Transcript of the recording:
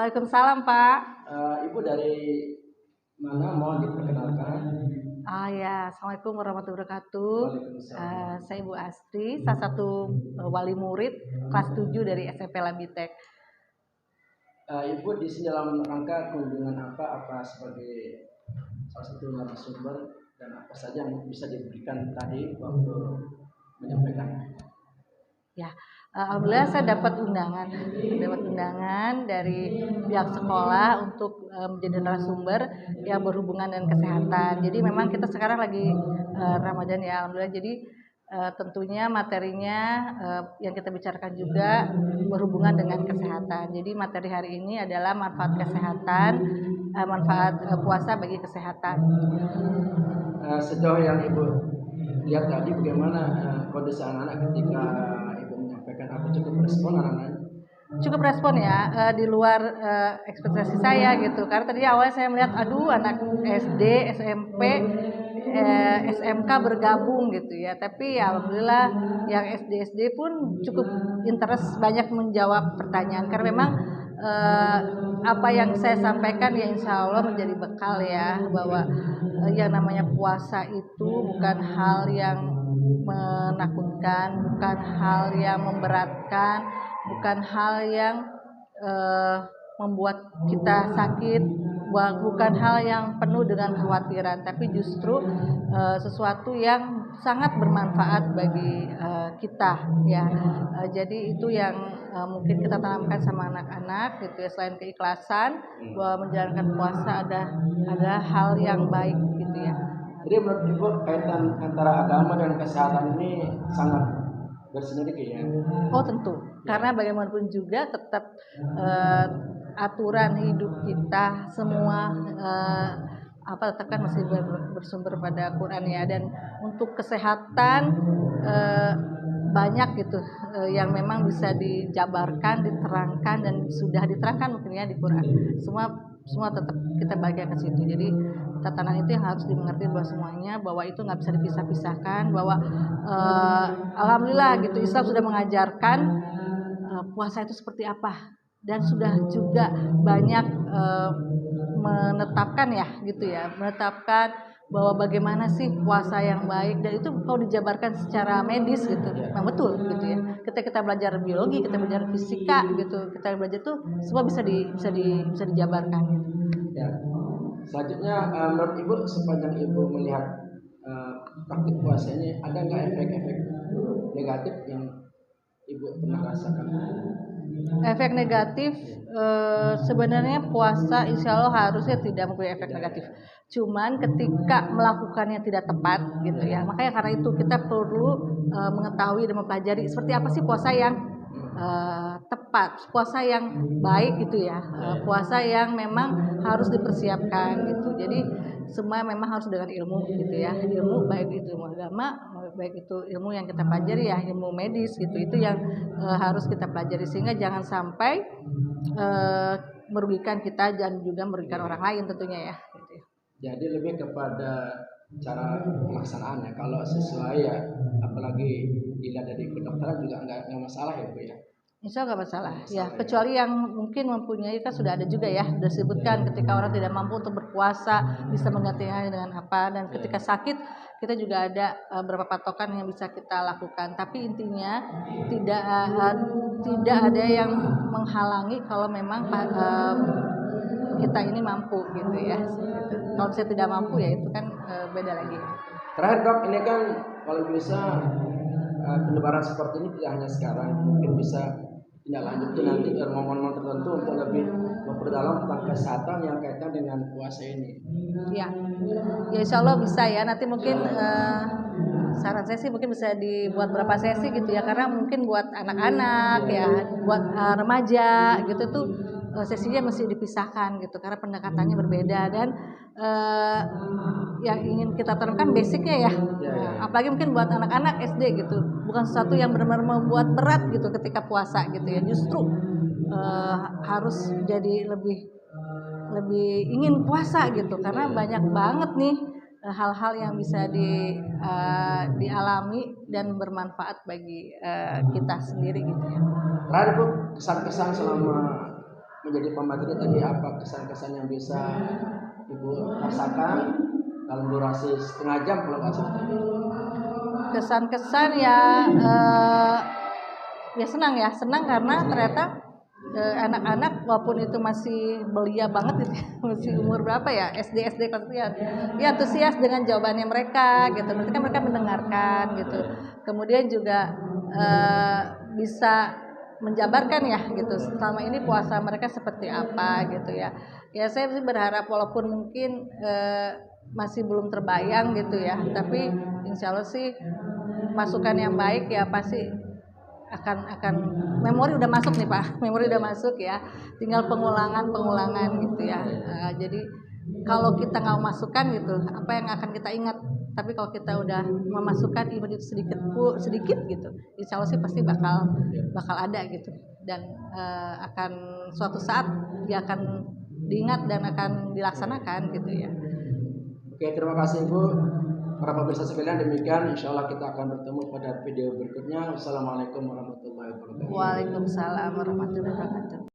Waalaikumsalam, Pak. Ibu dari mana? Mohon diperkenalkan. Ya, Assalamualaikum warahmatullahi wabarakatuh. Waalaikumsalam. Saya Ibu Astri, salah satu wali murid kelas 7 dari SMP Labitek. Ibu di sini dalam rangka kunjungan apa sebagai salah satu narasumber dan apa saja yang bisa diberikan tadi waktu menyampaikan. Ya, alhamdulillah saya dapat undangan dari pihak sekolah untuk menjadi narasumber yang berhubungan dengan kesehatan. Jadi memang kita sekarang lagi Ramadan ya, alhamdulillah. Jadi tentunya materinya yang kita bicarakan juga berhubungan dengan kesehatan. Jadi materi hari ini adalah manfaat kesehatan, manfaat puasa bagi kesehatan. Sejauh yang Ibu lihat tadi, bagaimana kondisi anak-anak ketika Ibu menyampaikan, apa cukup respon anak-anak? Cukup respon ya, di luar ekspektasi saya gitu. Karena tadi awalnya saya melihat, anak SD, SMP, SMK bergabung gitu ya. Tapi ya alhamdulillah yang SD pun cukup interest, banyak menjawab pertanyaan. Karena memang apa yang saya sampaikan ya insya Allah menjadi bekal ya, bahwa yang namanya puasa itu bukan hal yang menakutkan, bukan hal yang memberatkan, bukan hal yang membuat kita sakit, bukan hal yang penuh dengan kekhawatiran, tapi justru sesuatu yang sangat bermanfaat bagi kita ya. Jadi itu yang mungkin kita tanamkan sama anak-anak gitu ya, selain keikhlasan bahwa menjalankan puasa ada hal yang baik gitu ya. Jadi menurut Ibu kaitan antara agama dan kesehatan ini sangat bersinergi ya? Oh tentu, karena bagaimanapun juga tetap aturan hidup kita semua tetap kan masih bersumber pada Quran ya. Dan untuk kesehatan banyak gitu yang memang bisa dijabarkan, diterangkan, dan sudah diterangkan mungkin ya di Quran. Semua tetap kita bagian ke situ. Jadi tatanan itu yang harus dimengerti bahwa semuanya, bahwa itu nggak bisa dipisah-pisahkan, bahwa alhamdulillah gitu Islam sudah mengajarkan puasa itu seperti apa, dan sudah juga banyak menetapkan bahwa bagaimana sih puasa yang baik, dan itu kalau dijabarkan secara medis gitu, memang betul gitu ya. Ketika kita belajar biologi, kita belajar fisika gitu, kita belajar tuh semua bisa dijabarkan. Ya. Selanjutnya, menurut Ibu sepanjang Ibu melihat praktik puasa ini, ada nggak efek-efek negatif yang Ibu pernah rasakan? Efek negatif sebenarnya puasa insya Allah harusnya tidak mempunyai efek negatif. Cuman ketika melakukannya tidak tepat gitu ya, makanya karena itu kita perlu mengetahui dan mempelajari seperti apa sih puasa yang tepat, puasa yang baik gitu ya, puasa yang memang harus dipersiapkan gitu. Jadi semua memang harus dengan ilmu gitu ya, ilmu baik itu ilmu agama, baik itu ilmu yang kita pelajari ya, ilmu medis gitu, itu yang harus kita pelajari, sehingga jangan sampai merugikan kita dan juga merugikan orang lain tentunya ya gitu. Jadi lebih kepada cara pelaksanaannya, kalau sesuai ya, apalagi dilihat dari kedokteran juga nggak masalah ya Bu ya? Insya Allah nggak masalah ya, kecuali yang mungkin mempunyai, kan sudah ada juga ya disebutkan ketika orang tidak mampu untuk berpuasa bisa menggantinya dengan apa, dan ketika sakit kita juga ada beberapa patokan yang bisa kita lakukan. Tapi intinya tidak ada yang menghalangi kalau memang kita ini mampu gitu ya. Kalau saya tidak mampu ya itu kan beda lagi. Terakhir Dok, ini kan kalau bisa penyebaran seperti ini tidak hanya sekarang, mungkin bisa tidak lanjut nanti ke momen-momen tertentu untuk lebih memperdalam tentang kesehatan yang kaitan dengan puasa ini. Ya insya Allah bisa ya. Nanti mungkin saran saya sih mungkin bisa dibuat berapa sesi gitu ya, karena mungkin buat anak-anak ya, buat remaja gitu tuh sesinya mesti dipisahkan gitu, karena pendekatannya berbeda. Dan yang ingin kita tanamkan basicnya ya, apalagi mungkin buat anak-anak SD gitu, bukan sesuatu yang benar-benar membuat berat gitu ketika puasa gitu ya, justru harus jadi lebih ingin puasa gitu, karena banyak banget nih hal-hal yang bisa dialami dan bermanfaat bagi kita sendiri gitu ya. Terakhir Bu, kesan-kesan selama menjadi pemateri tadi, apa kesan-kesan yang bisa Ibu rasakan dalam durasi setengah jam kalau nggak salah tadi? Kesan-kesan ya, ya senang karena ternyata anak-anak walaupun itu masih belia banget gitu ya, masih umur berapa ya, SD kelas itu ya, ya antusias dengan jawabannya mereka gitu. Berarti kan mereka mendengarkan gitu. Kemudian juga bisa menjabarkan ya gitu selama ini puasa mereka seperti apa gitu ya. Ya saya sih berharap walaupun mungkin masih belum terbayang gitu ya, tapi insya Allah sih masukan yang baik ya pasti akan memori udah masuk nih Pak, memori udah masuk ya, tinggal pengulangan gitu ya. Jadi kalau kita nggak memasukkan gitu, apa yang akan kita ingat? Tapi kalau kita udah memasukkan even itu sedikit gitu, insya Allah sih pasti bakal ada gitu, dan akan suatu saat dia akan diingat dan akan dilaksanakan gitu ya. Oke, terima kasih Ibu. Para pemirsa sekalian, demikian insya Allah kita akan bertemu pada video berikutnya. Wassalamualaikum warahmatullahi wabarakatuh. Waalaikumsalam warahmatullahi wabarakatuh.